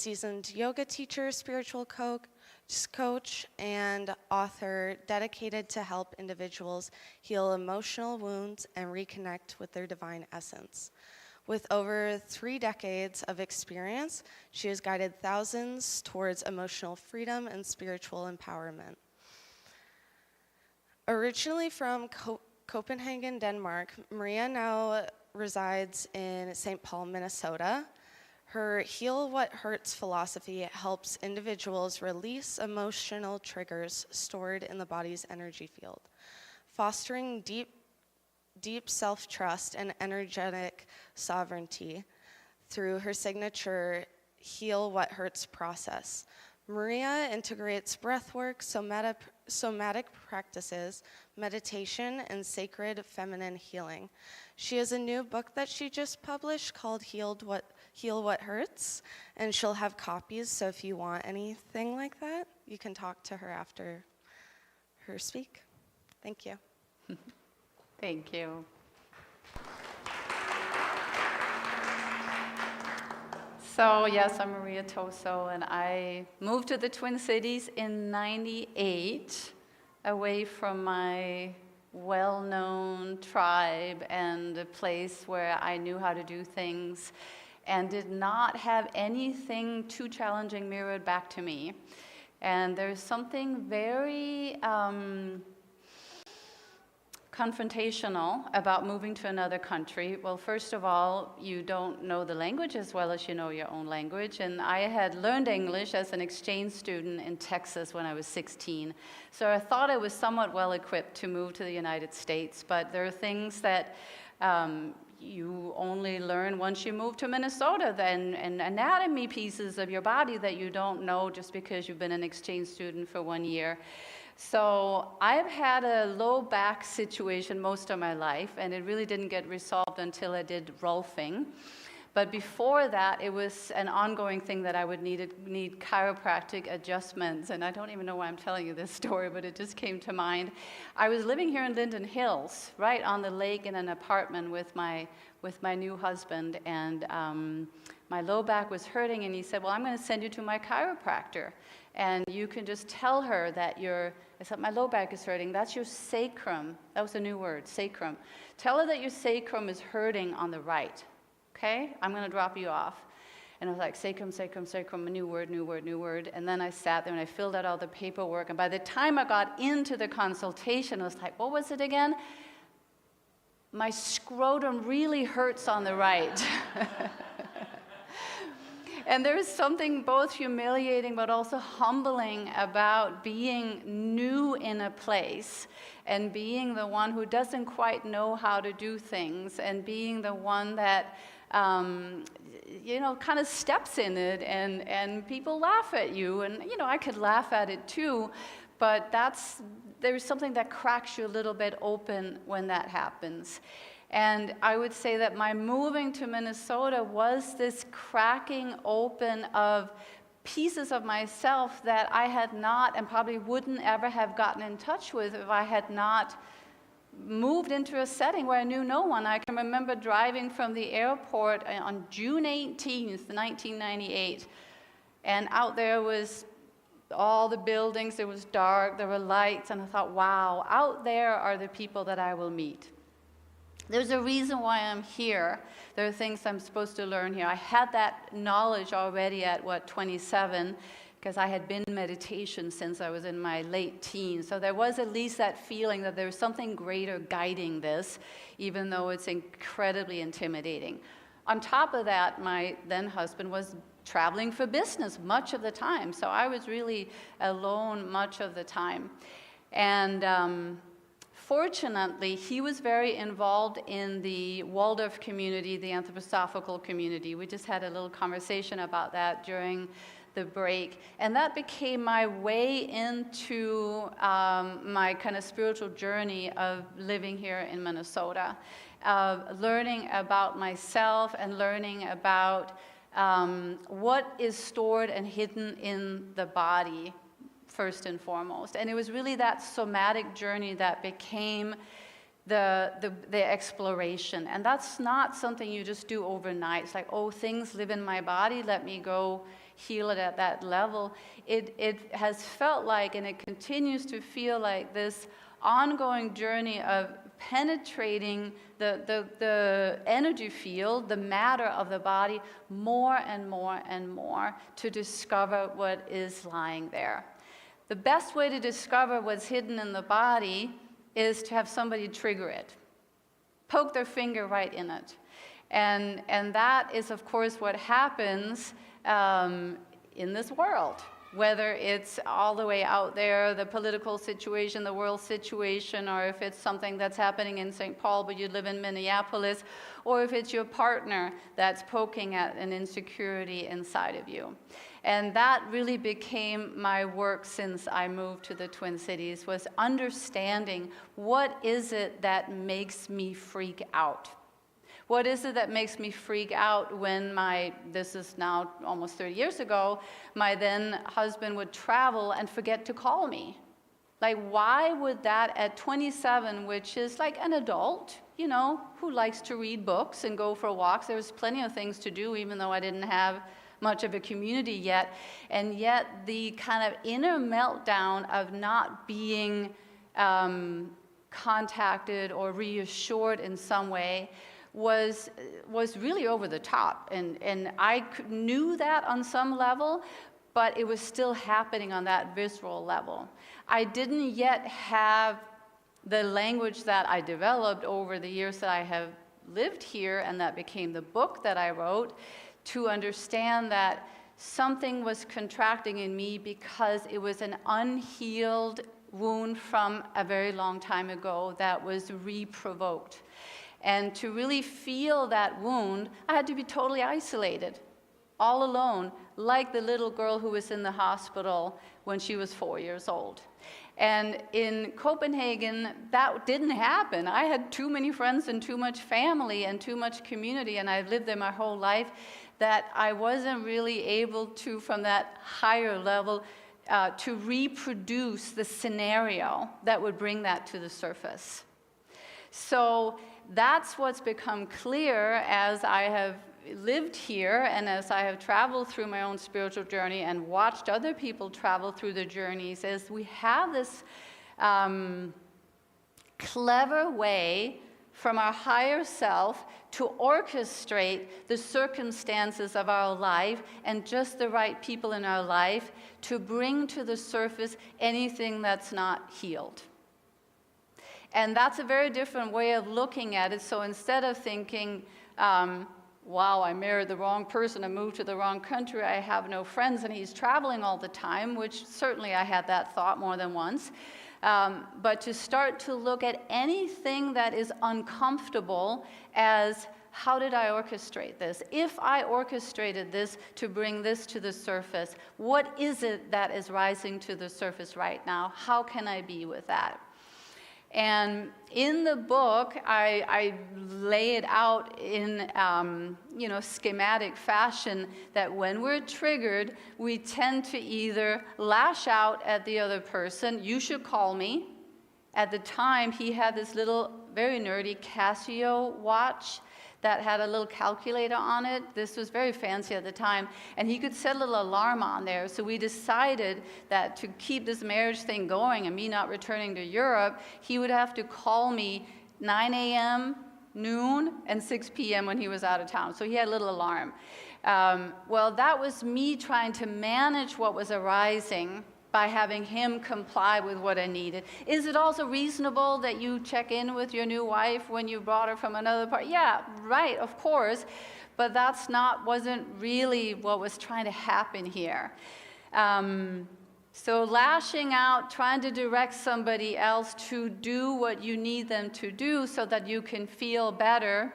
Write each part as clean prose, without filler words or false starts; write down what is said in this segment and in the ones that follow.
seasoned yoga teacher, spiritual coach, and author dedicated to help individuals heal emotional wounds and reconnect with their divine essence. With over 3 decades of experience, she has guided thousands towards emotional freedom and spiritual empowerment. Originally from Copenhagen, Denmark, Maria now resides in St. Paul, Minnesota. Her Heal What Hurts philosophy helps individuals release emotional triggers stored in the body's energy field, fostering deep self-trust and energetic sovereignty through her signature Heal What Hurts process. Maria integrates breathwork, somatic practices, meditation, and sacred feminine healing. She has a new book that she just published called Heal What Hurts, and she'll have copies, so if you want anything like that, you can talk to her after her speak. Thank you. Thank you. So yes, I'm Maria Toso, and I moved to the Twin Cities in '98, away from my well-known tribe and a place where I knew how to do things, and did not have anything too challenging mirrored back to me. And there's something very confrontational about moving to another country. Well, first of all, you don't know the language as well as you know your own language. And I had learned English as an exchange student in Texas when I was 16. So I thought I was somewhat well equipped to move to the United States. But there are things that you only learn once you move to Minnesota, and anatomy pieces of your body that you don't know just because you've been an exchange student for 1 year. So I've had a low back situation most of my life, and it really didn't get resolved until I did rolfing. But before that, it was an ongoing thing that I would need chiropractic adjustments. And I don't even know why I'm telling you this story, but it just came to mind. I was living here in Linden Hills, right on the lake in an apartment with my new husband, and my low back was hurting, and he said, well, I'm going to send you to my chiropractor. And you can just tell her that I said, my low back is hurting. That's your sacrum. That was a new word, sacrum. Tell her that your sacrum is hurting on the right. Okay? I'm going to drop you off. And I was like, sacrum, sacrum, sacrum, a new word, new word, new word. And then I sat there and I filled out all the paperwork. And by the time I got into the consultation, I was like, what was it again? My scrotum really hurts on the right. And there is something both humiliating but also humbling about being new in a place and being the one who doesn't quite know how to do things and being the one that, kind of steps in it and people laugh at you. And, I could laugh at it too, but there's something that cracks you a little bit open when that happens. And I would say that my moving to Minnesota was this cracking open of pieces of myself that I had not and probably wouldn't ever have gotten in touch with if I had not moved into a setting where I knew no one. I can remember driving from the airport on June 18th, 1998, and out there was all the buildings, it was dark, there were lights, and I thought, wow, out there are the people that I will meet. There's a reason why I'm here. There are things I'm supposed to learn here. I had that knowledge already at, 27, because I had been in meditation since I was in my late teens. So there was at least that feeling that there was something greater guiding this, even though it's incredibly intimidating. On top of that, my then husband was traveling for business much of the time. So I was really alone much of the time. And fortunately, he was very involved in the Waldorf community, the anthroposophical community. We just had a little conversation about that during the break. And that became my way into my kind of spiritual journey of living here in Minnesota, of learning about myself and learning about what is stored and hidden in the body, first and foremost. And it was really that somatic journey that became the exploration. And that's not something you just do overnight. It's like, oh, things live in my body, let me go heal it at that level. It has felt like, and it continues to feel like, this ongoing journey of penetrating the energy field, the matter of the body, more and more and more, to discover what is lying there. The best way to discover what's hidden in the body is to have somebody trigger it, poke their finger right in it. And that is, of course, what happens in this world, whether it's all the way out there, the political situation, the world situation, or if it's something that's happening in St. Paul but you live in Minneapolis, or if it's your partner that's poking at an insecurity inside of you. And that really became my work since I moved to the Twin Cities, was understanding what is it that makes me freak out. What is it that makes me freak out when this is now almost 30 years ago, my then husband would travel and forget to call me? Like, why would that at 27, which is like an adult, you know, who likes to read books and go for walks, there was plenty of things to do, even though I didn't have much of a community yet, and yet the kind of inner meltdown of not being contacted or reassured in some way was really over the top, and I knew that on some level, but it was still happening on that visceral level. I didn't yet have the language that I developed over the years that I have lived here, and that became the book that I wrote, to understand that something was contracting in me because it was an unhealed wound from a very long time ago that was re-provoked. And to really feel that wound, I had to be totally isolated, all alone, like the little girl who was in the hospital when she was 4 years old. And in Copenhagen, that didn't happen. I had too many friends and too much family and too much community, and I've lived there my whole life, that I wasn't really able to, from that higher level, to reproduce the scenario that would bring that to the surface. So that's what's become clear as I have lived here and as I have traveled through my own spiritual journey and watched other people travel through the journeys, is we have this clever way from our higher self to orchestrate the circumstances of our life and just the right people in our life to bring to the surface anything that's not healed. And that's a very different way of looking at it. So instead of thinking, wow, I married the wrong person, I moved to the wrong country, I have no friends, and he's traveling all the time, which certainly I had that thought more than once. But to start to look at anything that is uncomfortable as, how did I orchestrate this? If I orchestrated this to bring this to the surface, what is it that is rising to the surface right now? How can I be with that? And in the book, I lay it out in schematic fashion that when we're triggered, we tend to either lash out at the other person. You should call me. At the time, he had this little, very nerdy Casio watch that had a little calculator on it. This was very fancy at the time, and he could set a little alarm on there. So we decided that to keep this marriage thing going and me not returning to Europe, he would have to call me 9 a.m., noon, and 6 p.m. when he was out of town. So he had a little alarm. Well, that was me trying to manage what was arising by having him comply with what I needed. Is it also reasonable that you check in with your new wife when you brought her from another part? Yeah, right, of course, but wasn't really what was trying to happen here. So lashing out, trying to direct somebody else to do what you need them to do so that you can feel better,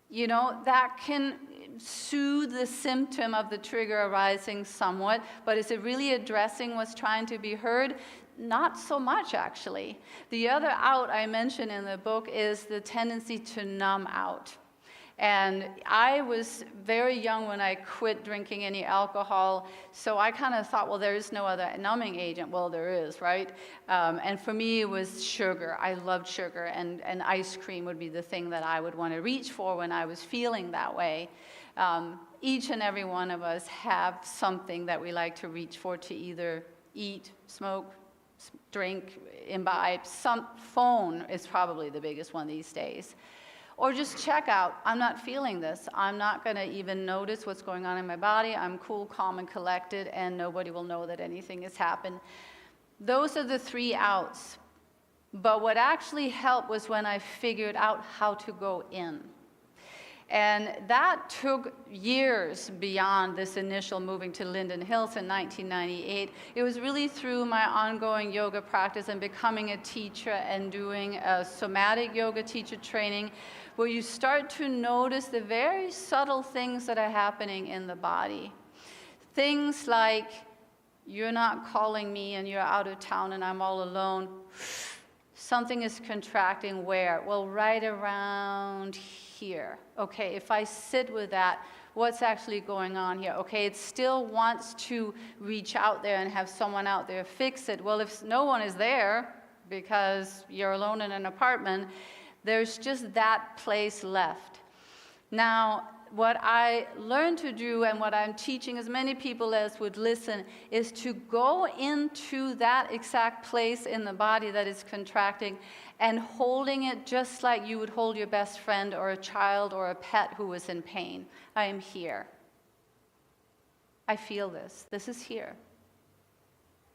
that can soothe the symptom of the trigger arising somewhat, but is it really addressing what's trying to be heard? Not so much, actually. The other out I mention in the book is the tendency to numb out. And I was very young when I quit drinking any alcohol, so I kind of thought, well, there is no other numbing agent. Well, there is, right? And for me, it was sugar. I loved sugar, and ice cream would be the thing that I would want to reach for when I was feeling that way. Each and every one of us have something that we like to reach for, to either eat, smoke, drink, imbibe. Some phone is probably the biggest one these days. Or just check out, I'm not feeling this. I'm not going to even notice what's going on in my body. I'm cool, calm, and collected, and nobody will know that anything has happened. Those are the 3 outs. But what actually helped was when I figured out how to go in. And that took years beyond this initial moving to Linden Hills in 1998. It was really through my ongoing yoga practice and becoming a teacher and doing a somatic yoga teacher training, where you start to notice the very subtle things that are happening in the body. Things like, you're not calling me and you're out of town and I'm all alone. Something is contracting where? Well, right around here. Okay, if I sit with that, what's actually going on here? Okay, it still wants to reach out there and have someone out there fix it. Well, if no one is there because you're alone in an apartment, there's just that place left. Now, what I learned to do, and what I'm teaching as many people as would listen, is to go into that exact place in the body that is contracting and holding it just like you would hold your best friend or a child or a pet who is in pain. I am here. I feel this. This is here.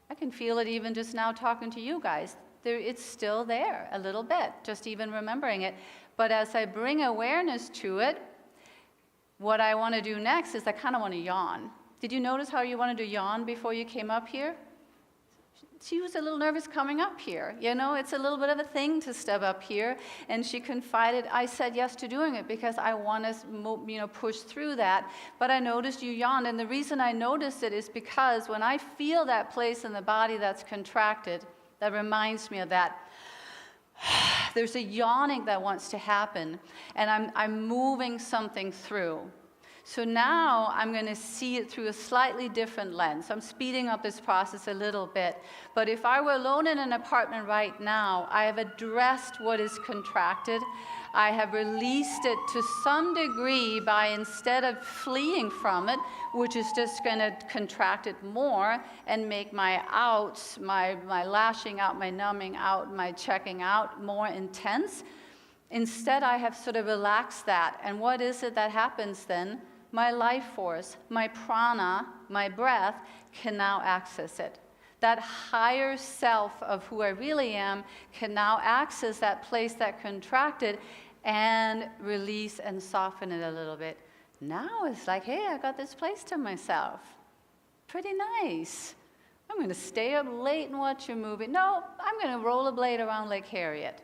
I can feel it even just now talking to you guys. It's still there a little bit, just even remembering it. But as I bring awareness to it, what I want to do next is I kind of want to yawn. Did you notice how you wanted to yawn before you came up here? She was a little nervous coming up here. You know, it's a little bit of a thing to step up here. And she confided, I said yes to doing it because I want to, push through that. But I noticed you yawned. And the reason I noticed it is because when I feel that place in the body that's contracted, that reminds me of that. There's a yawning that wants to happen, and I'm moving something through. So now I'm going to see it through a slightly different lens. I'm speeding up this process a little bit. But if I were alone in an apartment right now, I have addressed what is contracted. I have released it to some degree by, instead of fleeing from it, which is just going to contract it more and make my outs, my lashing out, my numbing out, my checking out more intense. Instead, I have sort of relaxed that. And what is it that happens then? My life force, my prana, my breath can now access it. That higher self of who I really am can now access that place that contracted and release and soften it a little bit. Now it's like, hey, I got this place to myself. Pretty nice. I'm going to stay up late and watch a movie. No, I'm going to rollerblade around Lake Harriet.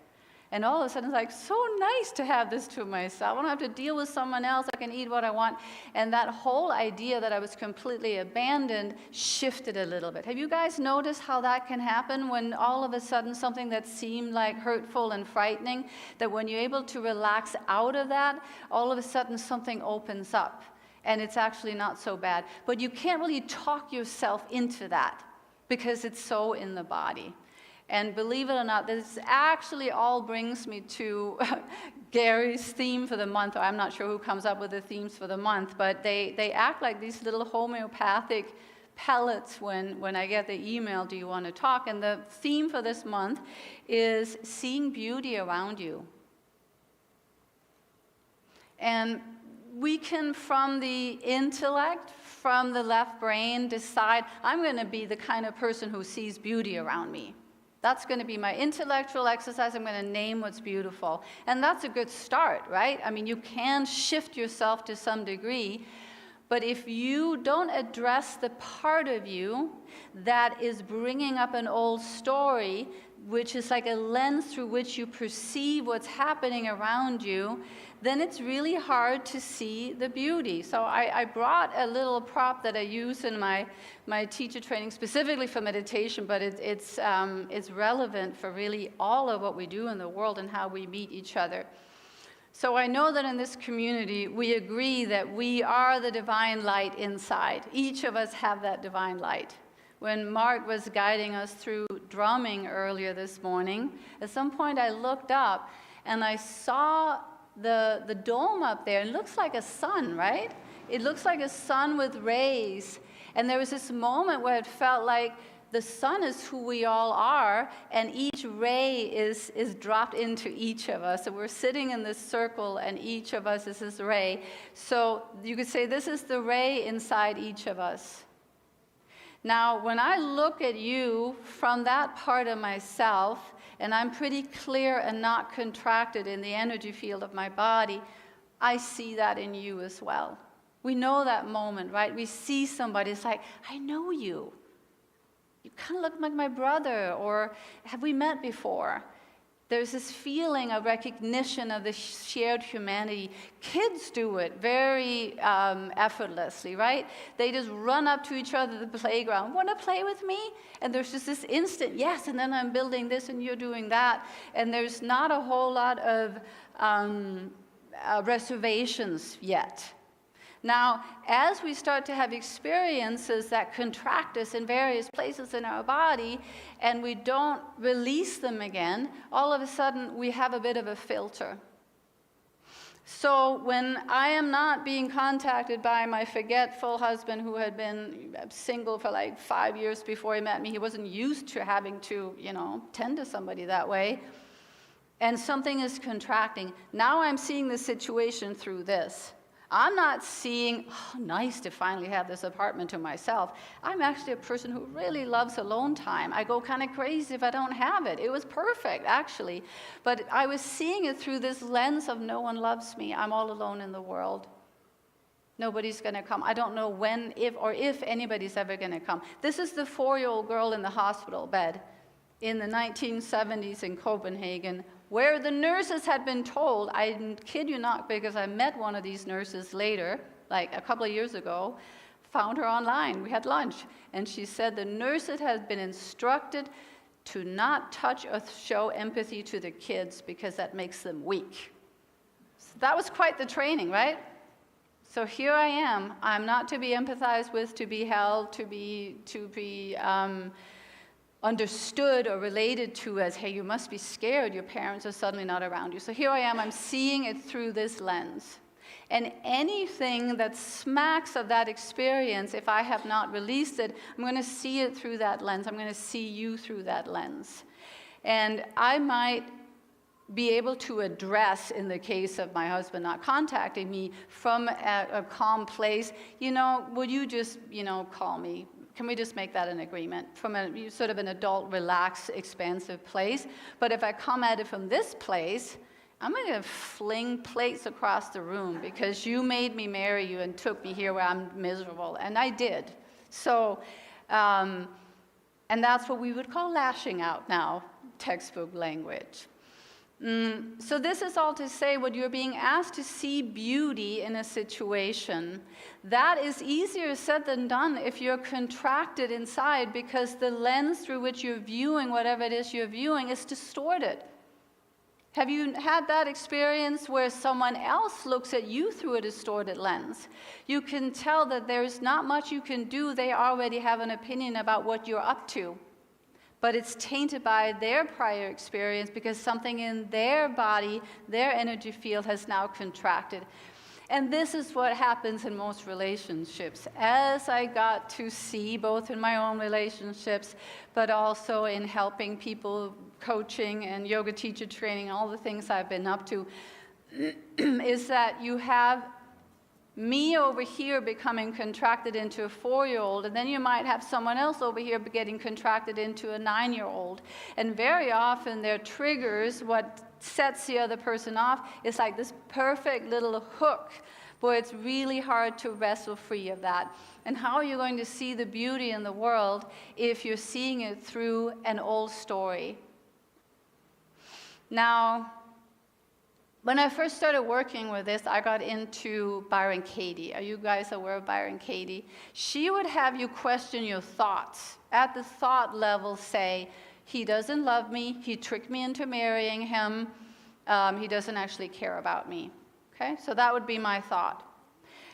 And all of a sudden, it's like, so nice to have this to myself. I don't have to deal with someone else. I can eat what I want. And that whole idea that I was completely abandoned shifted a little bit. Have you guys noticed how that can happen when all of a sudden something that seemed like hurtful and frightening, that when you're able to relax out of that, all of a sudden something opens up. And it's actually not so bad. But you can't really talk yourself into that because it's so in the body. And believe it or not, this actually all brings me to Gary's theme for the month. I'm not sure who comes up with the themes for the month, but they act like these little homeopathic pellets when I get the email, do you want to talk? And the theme for this month is seeing beauty around you. And we can, from the intellect, from the left brain, decide, I'm going to be the kind of person who sees beauty around me. That's going to be my intellectual exercise. I'm going to name what's beautiful. And that's a good start, right? I mean, you can shift yourself to some degree. But if you don't address the part of you that is bringing up an old story, which is like a lens through which you perceive what's happening around you, then it's really hard to see the beauty. So I brought a little prop that I use in my teacher training specifically for meditation, but it's relevant for really all of what we do in the world and how we meet each other. So I know that in this community, we agree that we are the divine light inside. Each of us have that divine light. When Mark was guiding us through drumming earlier this morning, at some point I looked up and I saw the dome up there. It looks like a sun, right? It looks like a sun with rays. And there was this moment where it felt like the sun is who we all are, and each ray is dropped into each of us. So we're sitting in this circle, and each of us is this ray. So you could say this is the ray inside each of us. Now, when I look at you from that part of myself, and I'm pretty clear and not contracted in the energy field of my body, I see that in you as well. We know that moment, right? We see somebody, it's like, I know you. You kind of look like my brother, or have we met before? There's this feeling of recognition of the shared humanity. Kids do it very effortlessly, right? They just run up to each other at the playground. Want to play with me? And there's just this instant, yes, and then I'm building this and you're doing that. And there's not a whole lot of reservations yet. Now, as we start to have experiences that contract us in various places in our body, and we don't release them again, all of a sudden we have a bit of a filter. So when I am not being contacted by my forgetful husband who had been single for like 5 years before he met me, he wasn't used to having to, tend to somebody that way, and something is contracting. Now I'm seeing the situation through this. I'm not seeing, nice to finally have this apartment to myself. I'm actually a person who really loves alone time. I go kind of crazy if I don't have it. It was perfect, actually. But I was seeing it through this lens of no one loves me. I'm all alone in the world. Nobody's going to come. I don't know when, if anybody's ever going to come. This is the 4-year-old girl in the hospital bed in the 1970s in Copenhagen, where the nurses had been told, I kid you not, because I met one of these nurses later, like a couple of years ago, found her online. We had lunch, and she said the nurses had been instructed to not touch or show empathy to the kids because that makes them weak. So that was quite the training, right? So here I am. I'm not to be empathized with, to be held, to be understood or related to as, hey, you must be scared, your parents are suddenly not around you. So here I am, I'm seeing it through this lens. And anything that smacks of that experience, if I have not released it, I'm going to see it through that lens. I'm going to see you through that lens. And I might be able to address, in the case of my husband not contacting me, from a calm place, would you just, call me? Can we just make that an agreement from a sort of an adult, relaxed, expansive place? But if I come at it from this place, I'm going to fling plates across the room because you made me marry you and took me here where I'm miserable. And I did. So, and that's what we would call lashing out now, textbook language. So this is all to say, when you're being asked to see beauty in a situation, that is easier said than done if you're contracted inside, because the lens through which you're viewing whatever it is you're viewing is distorted. Have you had that experience where someone else looks at you through a distorted lens? You can tell that there's not much you can do. They already have an opinion about what you're up to. But it's tainted by their prior experience because something in their body, their energy field has now contracted. And this is what happens in most relationships. As I got to see, both in my own relationships, but also in helping people, coaching and yoga teacher training, all the things I've been up to, is that you have me over here becoming contracted into a 4-year-old, and then you might have someone else over here getting contracted into a 9-year-old. And very often their triggers, what sets the other person off, is like this perfect little hook where it's really hard to wrestle free of that. And how are you going to see the beauty in the world if you're seeing it through an old story? Now, when I first started working with this, I got into Byron Katie. Are you guys aware of Byron Katie? She would have you question your thoughts. At the thought level, say, he doesn't love me, he tricked me into marrying him, he doesn't actually care about me. Okay, so that would be my thought.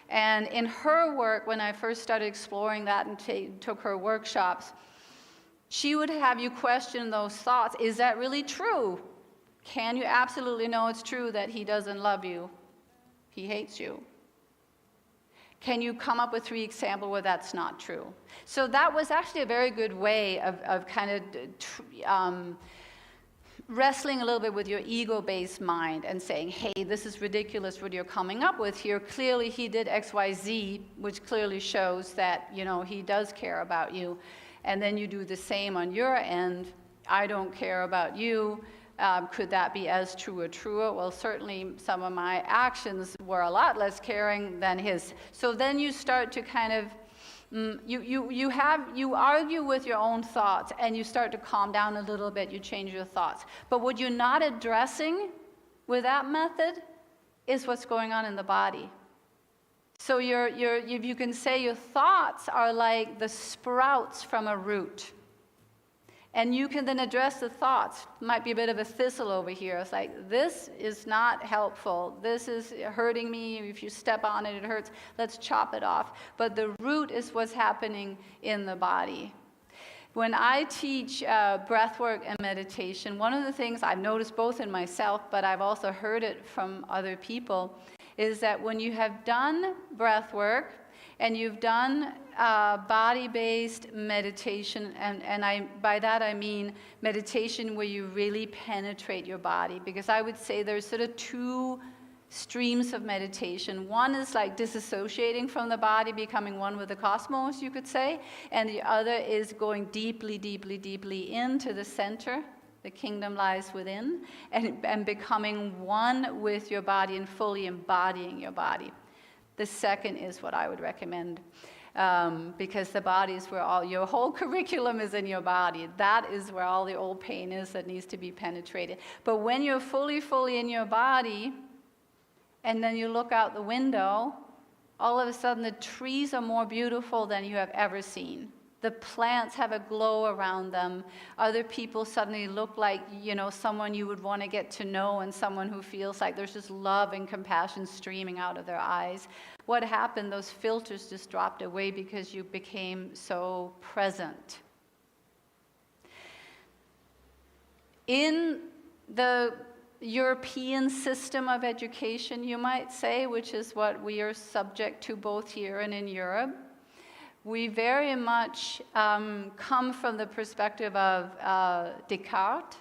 And in her work, when I first started exploring that and took her workshops, she would have you question those thoughts. Is that really true? Can you absolutely know it's true that he doesn't love you? He hates you. Can you come up with 3 examples where that's not true? So that was actually a very good way of kind of wrestling a little bit with your ego-based mind and saying, hey, this is ridiculous what you're coming up with here. Clearly he did X, Y, Z, which clearly shows that, you know, he does care about you. And then you do the same on your end. I don't care about you. Could that be as true or truer? Well, certainly some of my actions were a lot less caring than his. So then you start to kind of, you argue with your own thoughts, and you start to calm down a little bit, you change your thoughts. But what you're not addressing with that method is what's going on in the body. So if you can say your thoughts are like the sprouts from a root. And you can then address the thoughts. Might be a bit of a thistle over here. It's like, this is not helpful. This is hurting me. If you step on it, it hurts. Let's chop it off. But the root is what's happening in the body. When I teach breathwork and meditation, one of the things I've noticed both in myself, but I've also heard it from other people, is that when you have done breathwork and you've done body-based meditation, and by that I mean meditation where you really penetrate your body, because I would say there's sort of 2 streams of meditation. One is like disassociating from the body, becoming one with the cosmos, you could say, and the other is going deeply, deeply, deeply into the center. The kingdom lies within, and becoming one with your body and fully embodying your body. The second is what I would recommend, because the body is where all your whole curriculum is in your body. That is where all the old pain is that needs to be penetrated. But when you're fully, fully in your body, and then you look out the window, all of a sudden the trees are more beautiful than you have ever seen. The plants have a glow around them. Other people suddenly look like, you know, someone you would want to get to know, and someone who feels like there's just love and compassion streaming out of their eyes. What happened? Those filters just dropped away because you became so present. In the European system of education, you might say, which is what we are subject to both here and in Europe, we very much come from the perspective of Descartes.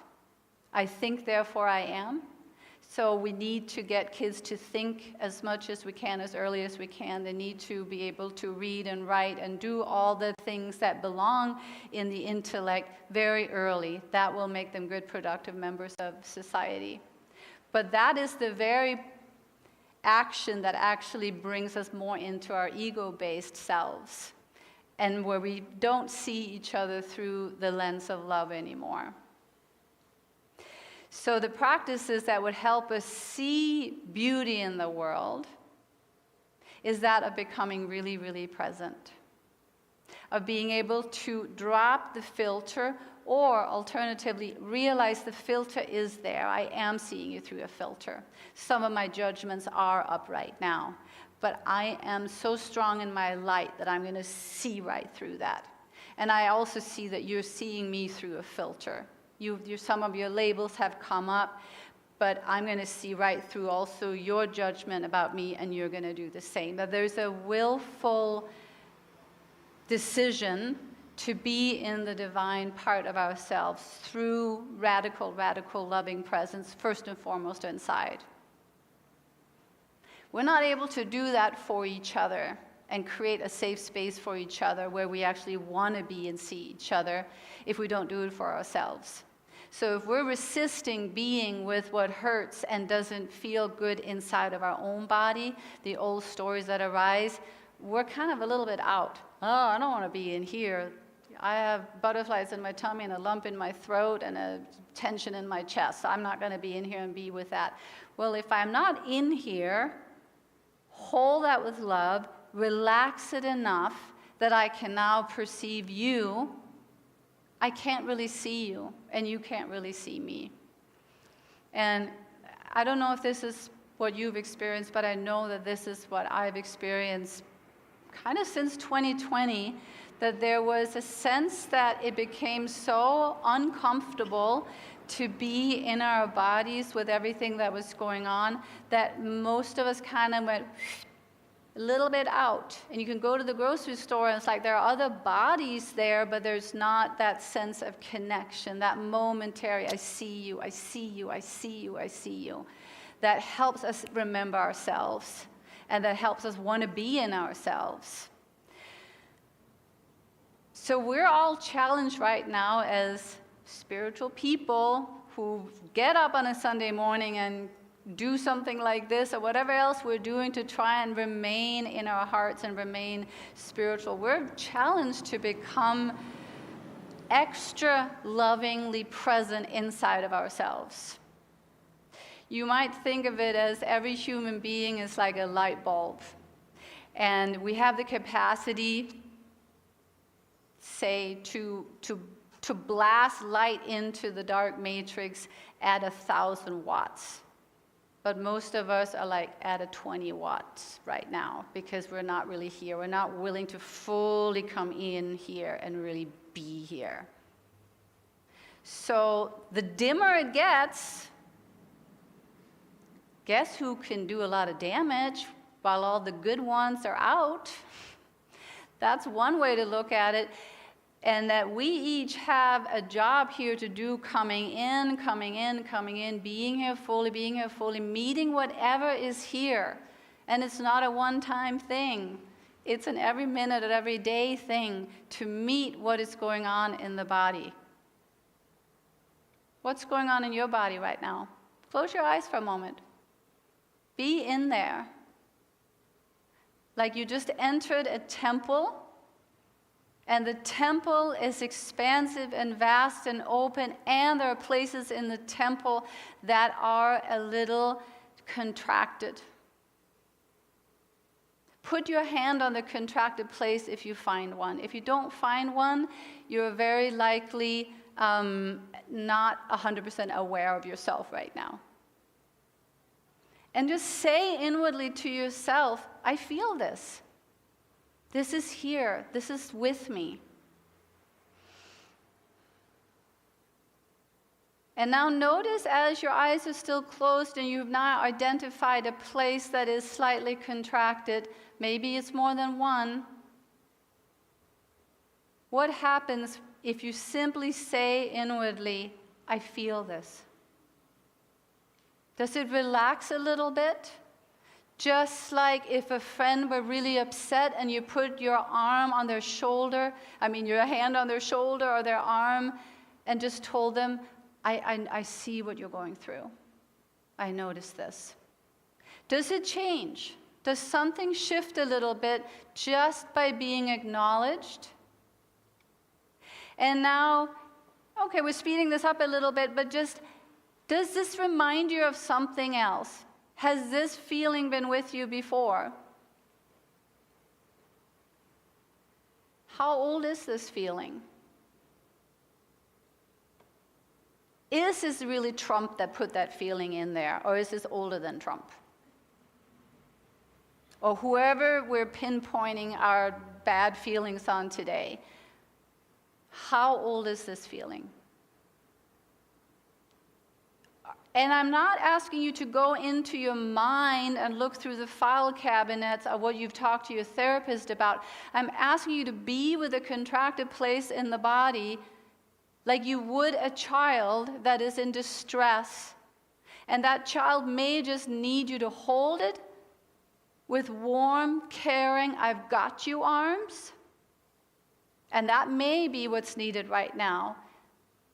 I think, therefore I am. So we need to get kids to think as much as we can, as early as we can. They need to be able to read and write and do all the things that belong in the intellect very early. That will make them good, productive members of society. But that is the very action that actually brings us more into our ego-based selves, and where we don't see each other through the lens of love anymore. So the practices that would help us see beauty in the world is that of becoming really, really present, of being able to drop the filter, or alternatively realize the filter is there. I am seeing you through a filter. Some of my judgments are up right now, but I am so strong in my light that I'm going to see right through that. And I also see that you're seeing me through a filter. Some of your labels have come up, but I'm going to see right through also your judgment about me, and you're going to do the same. That there's a willful decision to be in the divine part of ourselves through radical, radical loving presence, first and foremost inside. We're not able to do that for each other and create a safe space for each other where we actually want to be and see each other if we don't do it for ourselves. So if we're resisting being with what hurts and doesn't feel good inside of our own body, the old stories that arise, we're kind of a little bit out. Oh, I don't want to be in here. I have butterflies in my tummy and a lump in my throat and a tension in my chest. So I'm not going to be in here and be with that. Well, if I'm not in here, hold that with love, relax it enough that I can now perceive you. I can't really see you, and you can't really see me. And I don't know if this is what you've experienced, but I know that this is what I've experienced kind of since 2020, that there was a sense that it became so uncomfortable to be in our bodies with everything that was going on, that most of us kind of went a little bit out. And you can go to the grocery store and it's like there are other bodies there, but there's not that sense of connection, that momentary, I see you, I see you, I see you, I see you. That helps us remember ourselves, and that helps us want to be in ourselves. So we're all challenged right now as spiritual people who get up on a Sunday morning and do something like this or whatever else we're doing to try and remain in our hearts and remain spiritual. We're challenged to become extra lovingly present inside of ourselves. You might think of it as every human being is like a light bulb. And we have the capacity, say, to blast light into the dark matrix at 1,000 watts. But most of us are like at 20 watts right now because we're not really here. We're not willing to fully come in here and really be here. So the dimmer it gets, guess who can do a lot of damage while all the good ones are out? That's one way to look at it. And that we each have a job here to do, coming in, being here fully, meeting whatever is here. And it's not a one-time thing. It's an every minute and every day thing to meet what is going on in the body. What's going on in your body right now? Close your eyes for a moment. Be in there. Like you just entered a temple, and the temple is expansive and vast and open, and there are places in the temple that are a little contracted. Put your hand on the contracted place if you find one. If you don't find one, you're very likely not 100% aware of yourself right now. And just say inwardly to yourself, I feel this. This is here. This is with me. And now notice as your eyes are still closed and you've now identified a place that is slightly contracted, maybe it's more than one. What happens if you simply say inwardly, I feel this? Does it relax a little bit? Just like if a friend were really upset and you put your arm on their shoulder, your hand on their shoulder or their arm, and just told them, I see what you're going through. I notice this. Does it change? Does something shift a little bit just by being acknowledged? And now, okay, we're speeding this up a little bit, but just, does this remind you of something else? Has this feeling been with you before? How old is this feeling? Is this really Trump that put that feeling in there, or is this older than Trump? Or whoever we're pinpointing our bad feelings on today, how old is this feeling? And I'm not asking you to go into your mind and look through the file cabinets of what you've talked to your therapist about. I'm asking you to be with a contracted place in the body like you would a child that is in distress. And that child may just need you to hold it with warm, caring, I've got you arms. And that may be what's needed right now.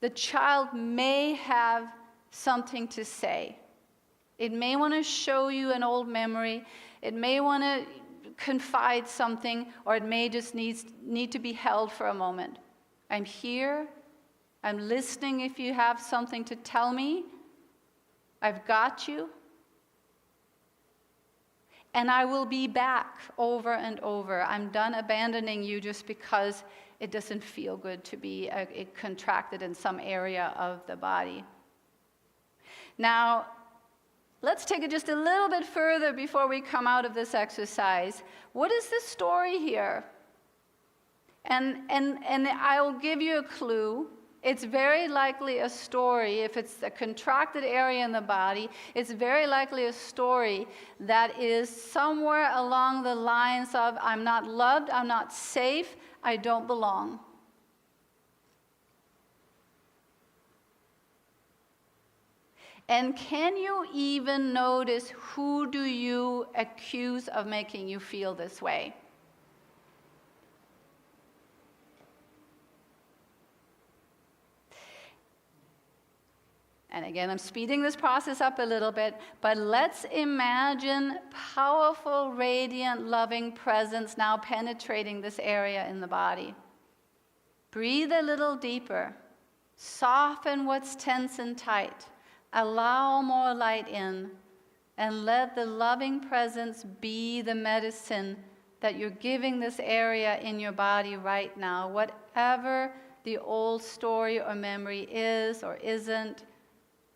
The child may have something to say. It may want to show you an old memory. It may want to confide something, or it may just need to be held for a moment. I'm here. I'm listening if you have something to tell me. I've got you. And I will be back over and over. I'm done abandoning you just because it doesn't feel good to be contracted in some area of the body. Now, let's take it just a little bit further before we come out of this exercise. What is the story here? And I'll give you a clue. It's very likely a story, if it's a contracted area in the body, it's very likely a story that is somewhere along the lines of, I'm not loved, I'm not safe, I don't belong. And can you even notice who do you accuse of making you feel this way? And again, I'm speeding this process up a little bit, but let's imagine powerful, radiant, loving presence now penetrating this area in the body. Breathe a little deeper. Soften what's tense and tight. Allow more light in, and let the loving presence be the medicine that you're giving this area in your body right now. Whatever the old story or memory is or isn't,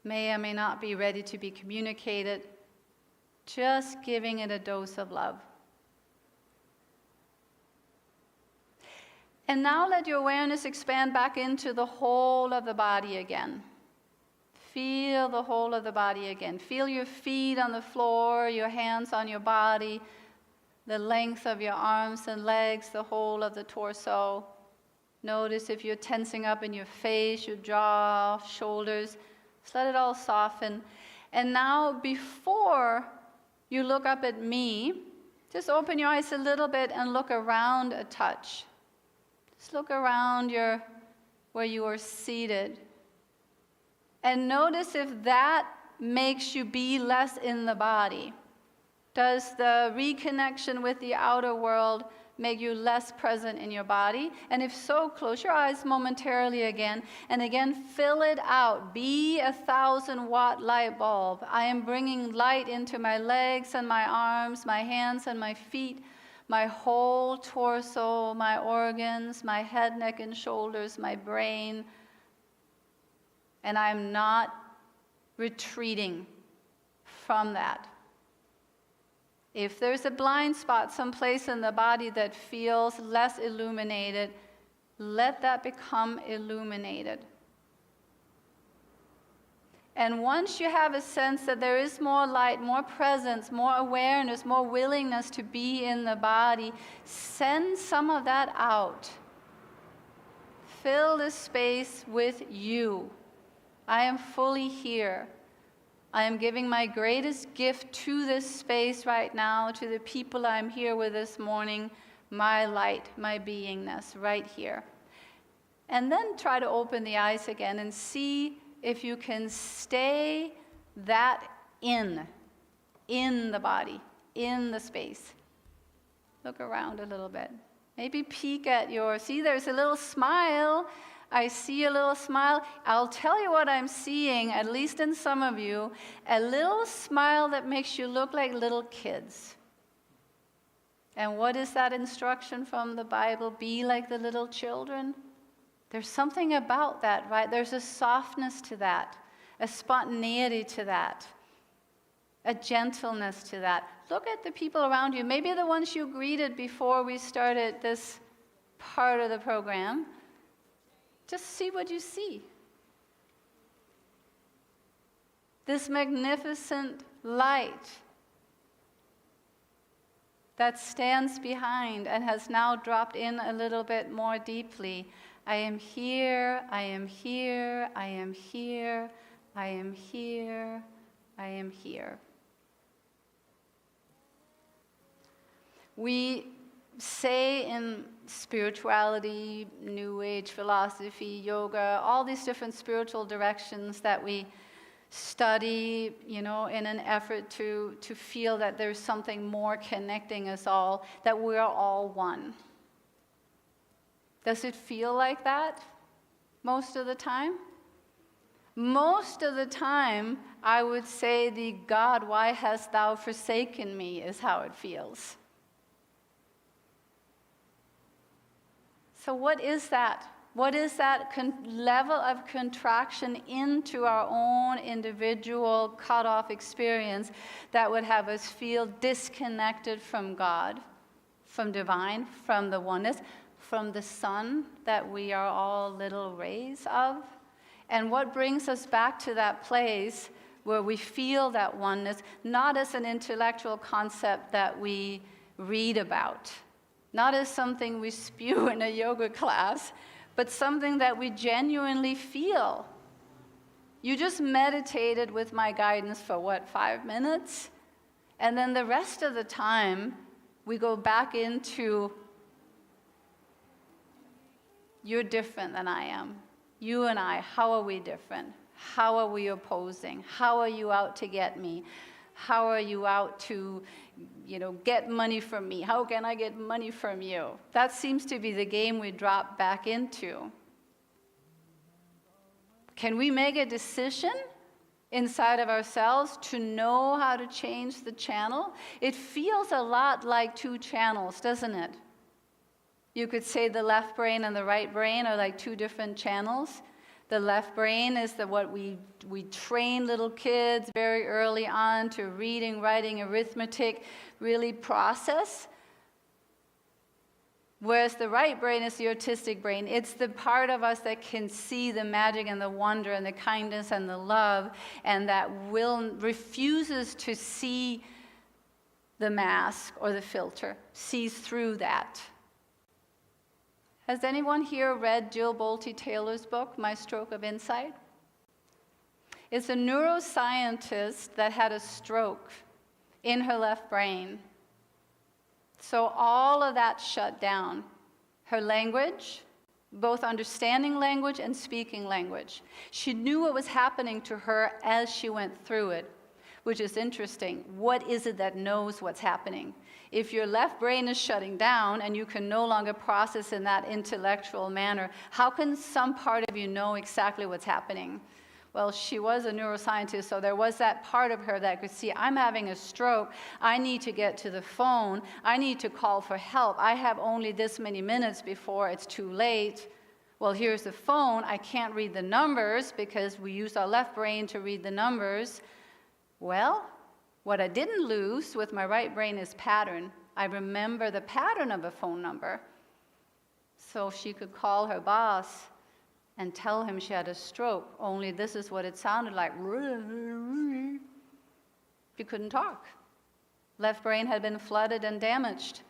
may or may not be ready to be communicated, just giving it a dose of love. And now let your awareness expand back into the whole of the body again. Feel the whole of the body again. Feel your feet on the floor, your hands on your body, the length of your arms and legs, the whole of the torso. Notice if you're tensing up in your face, your jaw, shoulders. Just let it all soften. And now, before you look up at me, just open your eyes a little bit and look around a touch. Just look around where you are seated. And notice if that makes you be less in the body. Does the reconnection with the outer world make you less present in your body? And if so, close your eyes momentarily again, and again fill it out. Be a 1,000-watt light bulb. I am bringing light into my legs and my arms, my hands and my feet, my whole torso, my organs, my head, neck, and shoulders, my brain. And I'm not retreating from that. If there's a blind spot someplace in the body that feels less illuminated, let that become illuminated. And once you have a sense that there is more light, more presence, more awareness, more willingness to be in the body, send some of that out. Fill the space with you. I am fully here. I am giving my greatest gift to this space right now, to the people I'm here with this morning, my light, my beingness, right here. And then try to open the eyes again and see if you can stay that in the body, in the space. Look around a little bit. Maybe peek at see there's a little smile. I see a little smile. I'll tell you what I'm seeing, at least in some of you, a little smile that makes you look like little kids. And what is that instruction from the Bible? Be like the little children. There's something about that, right? There's a softness to that, a spontaneity to that, a gentleness to that. Look at the people around you, maybe the ones you greeted before we started this part of the program. Just see what you see. This magnificent light that stands behind and has now dropped in a little bit more deeply. I am here, I am here, I am here, I am here, I am here. We say in spirituality, New Age philosophy, yoga, all these different spiritual directions that we study, in an effort to feel that there's something more connecting us all, that we're all one. Does it feel like that most of the time? Most of the time, I would say the God, why hast thou forsaken me, is how it feels. So what is that? What is that level of contraction into our own individual cut-off experience that would have us feel disconnected from God, from divine, from the oneness, from the sun that we are all little rays of. And what brings us back to that place where we feel that oneness, not as an intellectual concept that we read about, not as something we spew in a yoga class, but something that we genuinely feel. You just meditated with my guidance for 5 minutes? And then the rest of the time, we go back into, you're different than I am. You and I, how are we different? How are we opposing? How are you out to get me? How are you out to, get money from me? How can I get money from you? That seems to be the game we drop back into. Can we make a decision inside of ourselves to know how to change the channel? It feels a lot like two channels, doesn't it? You could say the left brain and the right brain are like two different channels. The left brain is what we train little kids very early on to reading, writing, arithmetic, really process. Whereas the right brain is the artistic brain. It's the part of us that can see the magic and the wonder and the kindness and the love, and that refuses to see the mask or the filter, sees through that. Has anyone here read Jill Bolte Taylor's book, My Stroke of Insight? It's a neuroscientist that had a stroke in her left brain. So all of that shut down. Her language, both understanding language and speaking language. She knew what was happening to her as she went through it, which is interesting. What is it that knows what's happening? If your left brain is shutting down and you can no longer process in that intellectual manner, how can some part of you know exactly what's happening? Well, she was a neuroscientist, so there was that part of her that could see, I'm having a stroke, I need to get to the phone, I need to call for help, I have only this many minutes before it's too late. Well, here's the phone, I can't read the numbers because we use our left brain to read the numbers. Well, what I didn't lose with my right brain is pattern. I remember the pattern of a phone number. So she could call her boss and tell him she had a stroke, only this is what it sounded like. She couldn't talk. Left brain had been flooded and damaged.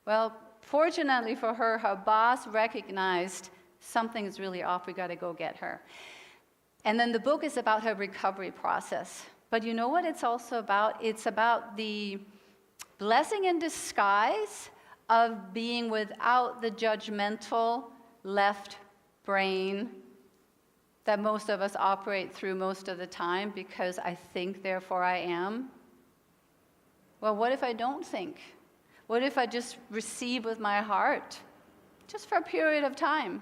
Well, fortunately for her, her boss recognized something's really off, we gotta go get her. And then the book is about her recovery process. But you know what it's also about? It's about the blessing in disguise of being without the judgmental left brain that most of us operate through most of the time because I think, therefore I am. Well, what if I don't think? What if I just receive with my heart, just for a period of time?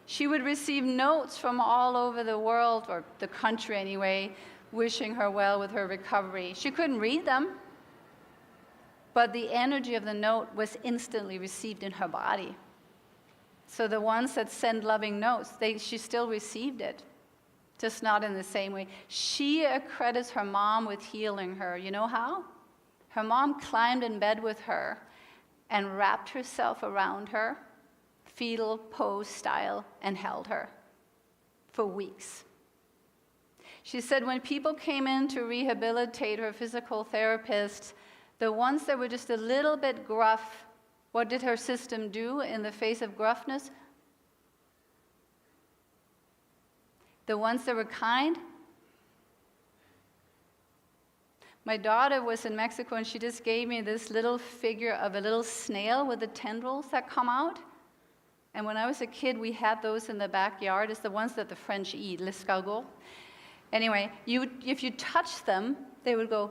She would receive notes from all over the world, or the country anyway, wishing her well with her recovery. She couldn't read them, but the energy of the note was instantly received in her body. So the ones that send loving notes, she still received it, just not in the same way. She accredits her mom with healing her. You know how? Her mom climbed in bed with her and wrapped herself around her, fetal pose style, and held her for weeks. She said when people came in to rehabilitate her, physical therapists, the ones that were just a little bit gruff, what did her system do in the face of gruffness? The ones that were kind? My daughter was in Mexico and she just gave me this little figure of a little snail with the tendrils that come out. And when I was a kid, we had those in the backyard. It's the ones that the French eat, l'escargot. Anyway, if you touch them, they would go.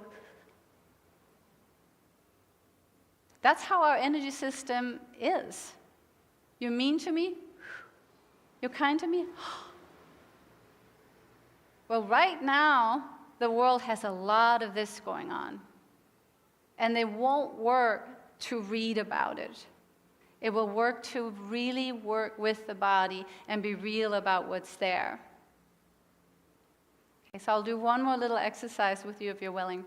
That's how our energy system is. You're mean to me? You're kind to me? Well, right now, the world has a lot of this going on. And they won't work to read about it. It will work to really work with the body and be real about what's there. Okay, so I'll do one more little exercise with you if you're willing.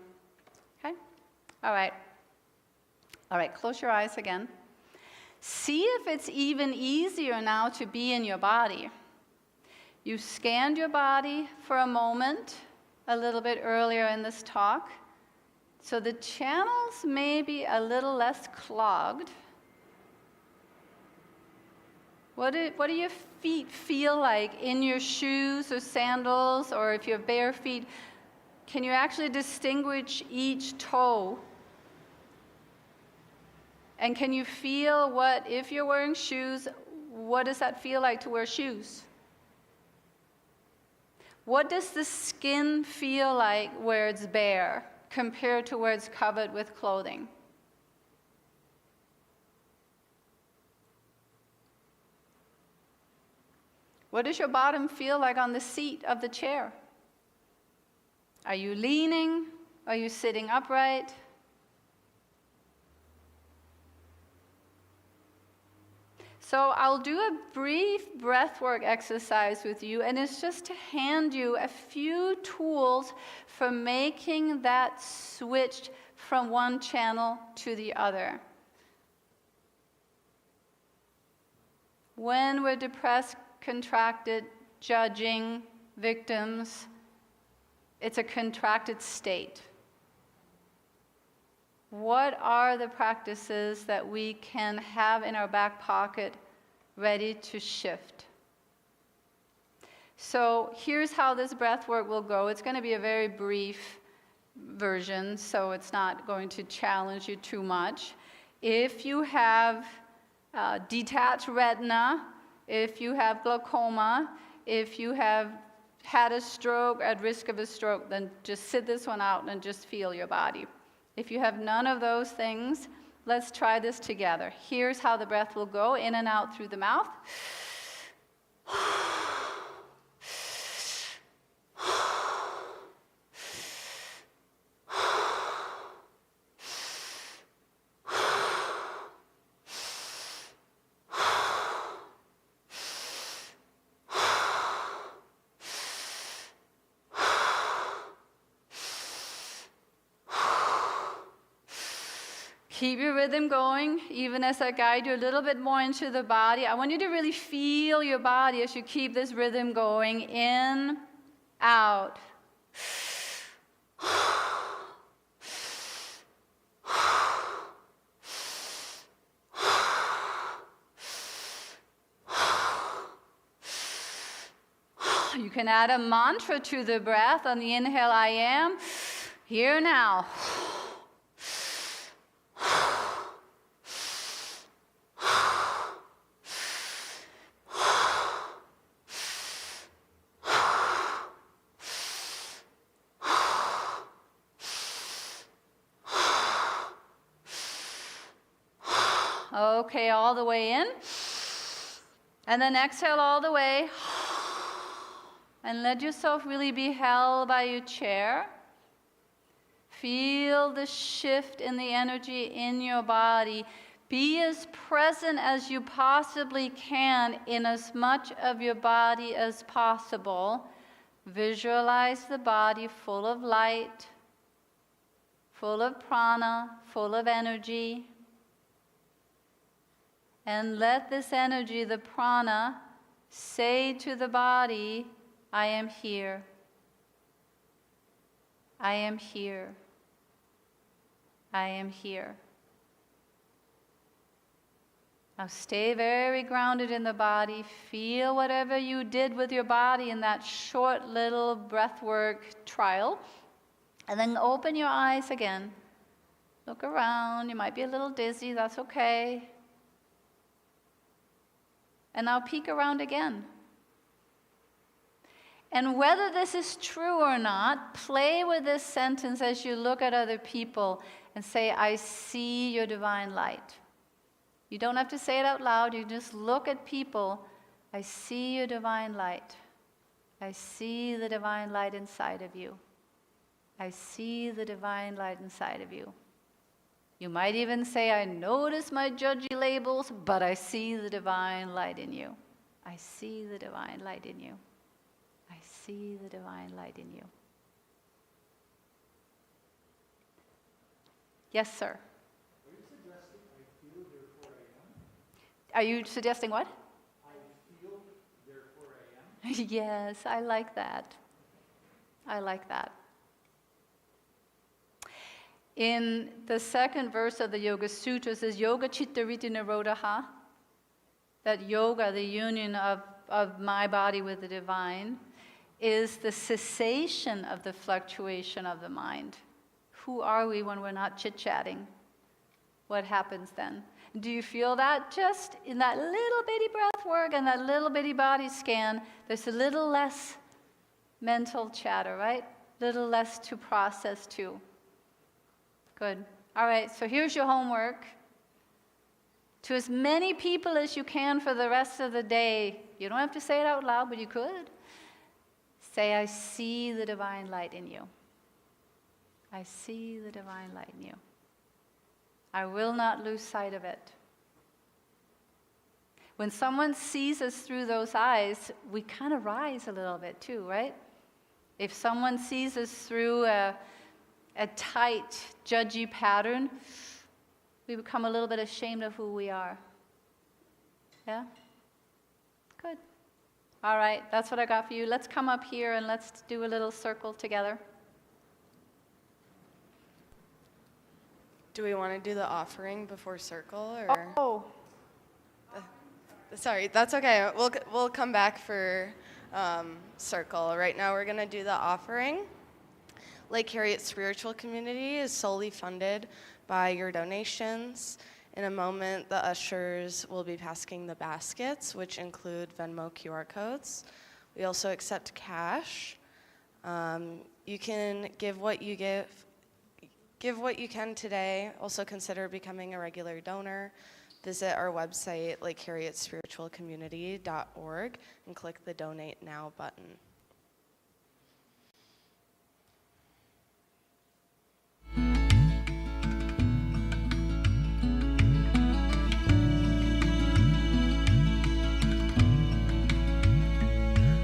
Okay? All right. All right, close your eyes again. See if it's even easier now to be in your body. You scanned your body for a moment, a little bit earlier in this talk. So the channels may be a little less clogged. What do your feet feel like in your shoes or sandals, or if you have bare feet? Can you actually distinguish each toe? And can you feel what, if you're wearing shoes, what does that feel like to wear shoes? What does the skin feel like where it's bare compared to where it's covered with clothing? What does your bottom feel like on the seat of the chair? Are you leaning? Are you sitting upright? So I'll do a brief breathwork exercise with you, and it's just to hand you a few tools for making that switch from one channel to the other. When we're depressed, contracted, judging, victims, it's a contracted state. What are the practices that we can have in our back pocket ready to shift? So here's how this breath work will go. It's going to be a very brief version, so it's not going to challenge you too much. If you have detached retina, if you have glaucoma, if you have had a stroke, at risk of a stroke, then just sit this one out and just feel your body. If you have none of those things, let's try this together. Here's how the breath will go, in and out through the mouth. Keep your rhythm going, even as I guide you a little bit more into the body. I want you to really feel your body as you keep this rhythm going. In, out. You can add a mantra to the breath. On the inhale, I am here now. Okay, all the way in. And then exhale all the way. And let yourself really be held by your chair. Feel the shift in the energy in your body. Be as present as you possibly can in as much of your body as possible. Visualize the body full of light, full of prana, full of energy. And let this energy, the prana, say to the body, I am here. I am here. I am here. Now stay very grounded in the body. Feel whatever you did with your body in that short little breathwork trial. And then open your eyes again. Look around. You might be a little dizzy. That's okay. And now peek around again. And whether this is true or not, play with this sentence as you look at other people and say, I see your divine light. You don't have to say it out loud. You just look at people. I see your divine light. I see the divine light inside of you. I see the divine light inside of you. You might even say, I notice my judgy labels, but I see the divine light in you. I see the divine light in you. I see the divine light in you. Yes, sir. Are you suggesting I feel therefore I am? Are you suggesting what? I feel, therefore I am. Yes, I like that. I like that. In the second verse of the Yoga Sutra, it says, Yoga Chitta Vritti Nirodha, that yoga, the union of my body with the divine, is the cessation of the fluctuation of the mind. Who are we when we're not chit-chatting? What happens then? Do you feel that? Just in that little bitty breath work and that little bitty body scan, there's a little less mental chatter, right? Little less to process too. Good. All right, so here's your homework. To as many people as you can for the rest of the day, you don't have to say it out loud, but you could. Say, I see the divine light in you. I see the divine light in you. I will not lose sight of it. When someone sees us through those eyes, we kind of rise a little bit too, right? If someone sees us through a tight, judgy pattern, we become a little bit ashamed of who we are. Yeah? Good. All right, that's what I got for you. Let's come up here and let's do a little circle together. Do we want to do the offering before circle, or? Oh, Sorry, that's okay. We'll come back for circle. Right now we're going to do the offering. Lake Harriet Spiritual Community is solely funded by your donations. In a moment, the ushers will be passing the baskets, which include Venmo QR codes. We also accept cash. You can give what you give what you can today. Also consider becoming a regular donor. Visit our website, lakeharrietspiritualcommunity.org, and click the Donate Now button.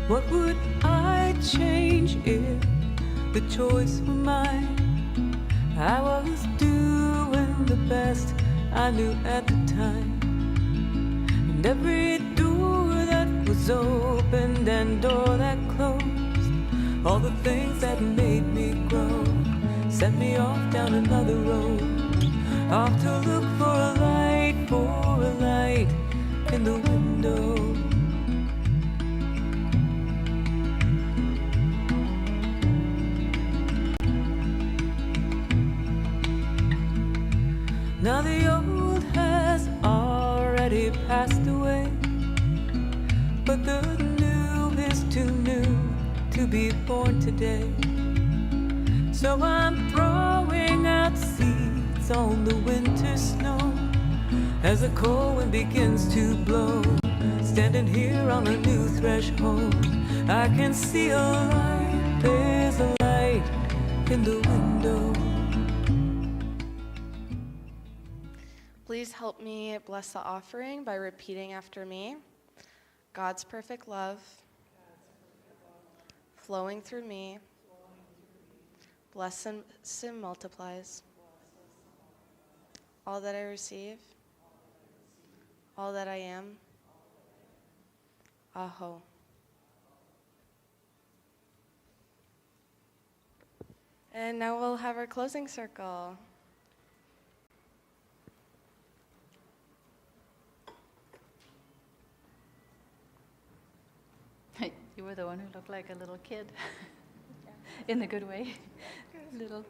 What would I change if the choice were mine? I was doing the best I knew at the time, and every door that was opened and door that closed, all the things that made me grow, sent me off down another road, off to look for a light in the window. Now the old has already passed away, but the new is too new to be born today. So I'm throwing out seeds on the winter snow as the cold wind begins to blow. Standing here on a new threshold, I can see a light, there's a light in the window. Please help me bless the offering by repeating after me. God's perfect love flowing through me, blesses and multiplies all that I receive, all that I am. Aho. And now we'll have our closing circle. you were the one who looked like a little kid. In the good way. Little.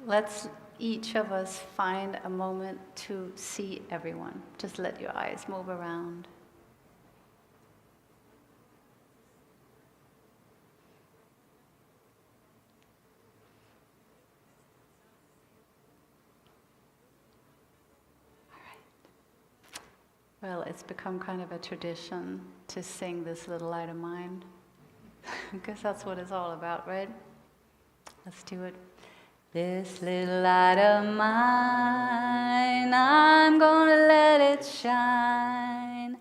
Let's each of us find a moment to see everyone. Just let your eyes move around. Well, it's become kind of a tradition to sing this little light of mine, because that's what it's all about, right? Let's do it. This little light of mine, I'm gonna let it shine.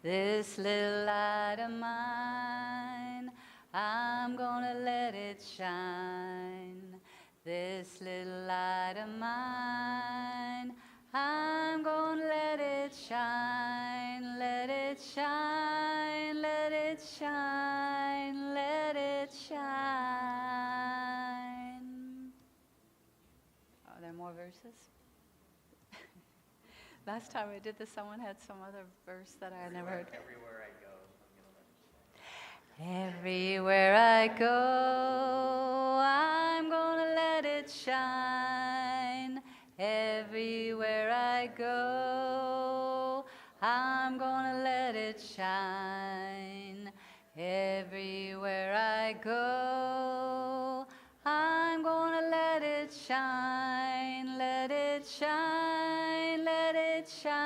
This little light of mine, I'm gonna let it shine. This little light of mine, I'm gonna let it shine, let it shine, let it shine, let it shine. Are there more verses? Last time I did this, someone had some other verse that I had never heard. Everywhere I go, Everywhere I go, I'm gonna let it shine. Everywhere I go, I'm gonna let it shine. Everywhere I go, I'm gonna let it shine, let it shine, let it shine.